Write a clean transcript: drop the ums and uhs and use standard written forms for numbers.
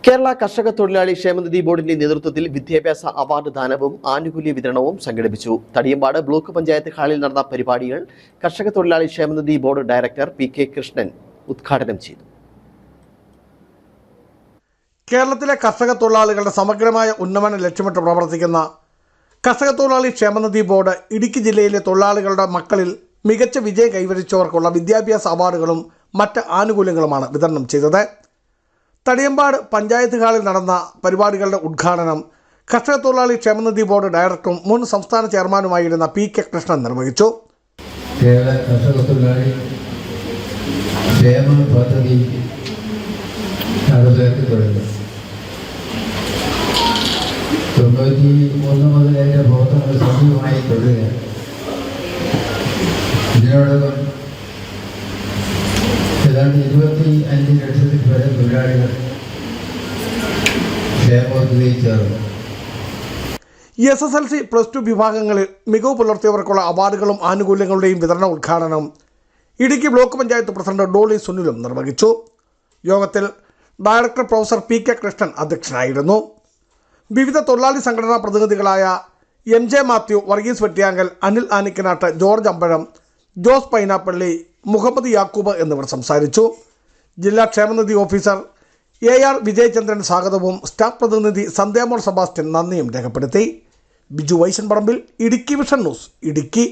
കേരള കർഷക തൊഴിലാളി ക്ഷേമനിധി ബോർഡിന്റെ നേതൃത്വത്തിൽ വിദ്യാഭ്യാസ അവാർഡ് ദാനവും ആനുകൂല്യ വിതരണവും സംഘടിപ്പിച്ചു. തടിയമ്പാട് ബ്ലോക്ക് പഞ്ചായത്ത് ഹാളിൽ നടന്ന പരിപാടികൾ കർഷക തൊഴിലാളി ക്ഷേമനിധി ബോർഡ് ഡയറക്ടർ പി.കെ. കൃഷ്ണൻ ഉദ്ഘാടനം ചെയ്തു. കേരളത്തിലെ കർഷക തൊഴിലാളികളുടെ സമഗ്രമായ ഉന്നമനം ലക്ഷ്യമിട്ട് പ്രവർത്തിക്കുന്ന കർഷക തൊഴിലാളി ക്ഷേമനിധി ബോർഡ് ഇടുക്കി ജില്ലയിലെ തൊഴിലാളികളുടെ മക്കളിൽ മികച്ച വിജയം കൈവരിച്ചവർക്കുള്ള വിദ്യാഭ്യാസ അവാർഡുകളും മറ്റ് ആനുകൂല്യങ്ങളുമാണ് വിതരണം ചെയ്തത്. തടിയമ്പാട് പഞ്ചായത്ത് ഹാളിൽ നടന്ന പരിപാടികളുടെ ഉദ്ഘാടനം കർഷക തൊഴിലാളി ക്ഷേമനിധി ബോർഡ് ഡയറക്ടറും മുൻ സംസ്ഥാന ചെയർമാനുമായിരുന്ന പി.കെ. കൃഷ്ണൻ നിർവഹിച്ചു. കേരള കർഷക തൊഴിലാളി ക്ഷേമ പദ്ധതി നടപ്പിലാക്കി തുടങ്ങി. 91 മുതൽ അതിൻ്റെ പ്രവർത്തനങ്ങൾ സജീവമായി തുടരുകയാണ്. ഇതിനോടൊപ്പം ഏതാണ്ട് 25 ലക്ഷത്തിൽ പരം തൊഴിലാളികൾ ക്ഷേമപദ്ധതിയിൽ ചേർന്നു. SSLC +2 വിഭാഗങ്ങളിൽ മികവ് പുലർത്തിയവർക്കുള്ള അവാർഡുകളും ആനുകൂല്യങ്ങളുടെയും വിതരണ ഉദ്ഘാടനം ഇടുക്കി ബ്ലോക്ക് പഞ്ചായത്ത് പ്രസിഡന്റ് ഡോളി സുനിലും നിർവഹിച്ചു. യോഗത്തിൽ ഡയറക്ടർ പ്രൊഫസർ പി.കെ. കൃഷ്ണൻ അധ്യക്ഷനായിരുന്നു. വിവിധ തൊഴിലാളി സംഘടനാ പ്രതിനിധികളായ MJ മാത്യു, വർഗീസ് വെട്ടിയാങ്കൽ, അനിൽ ആനിക്കനാട്ട്, ജോർജ് അമ്പഴം, ജോസ് പൈനാപ്പള്ളി, മുഹമ്മദ് യാക്കൂബ് എന്നിവർ സംസാരിച്ചു. ജില്ലാ ക്ഷേമനിധി ഓഫീസർ AR വിജയചന്ദ്രൻ സ്വാഗതവും സ്റ്റാഫ് പ്രതിനിധി സന്ധ്യാമോൾ സെബാസ്റ്റ്യൻ നന്ദിയും രേഖപ്പെടുത്തി. ബിജു വൈശൻ പറമ്പിൽ, ഇടുക്കി വിഷൻ ന്യൂസ്, ഇടുക്കി.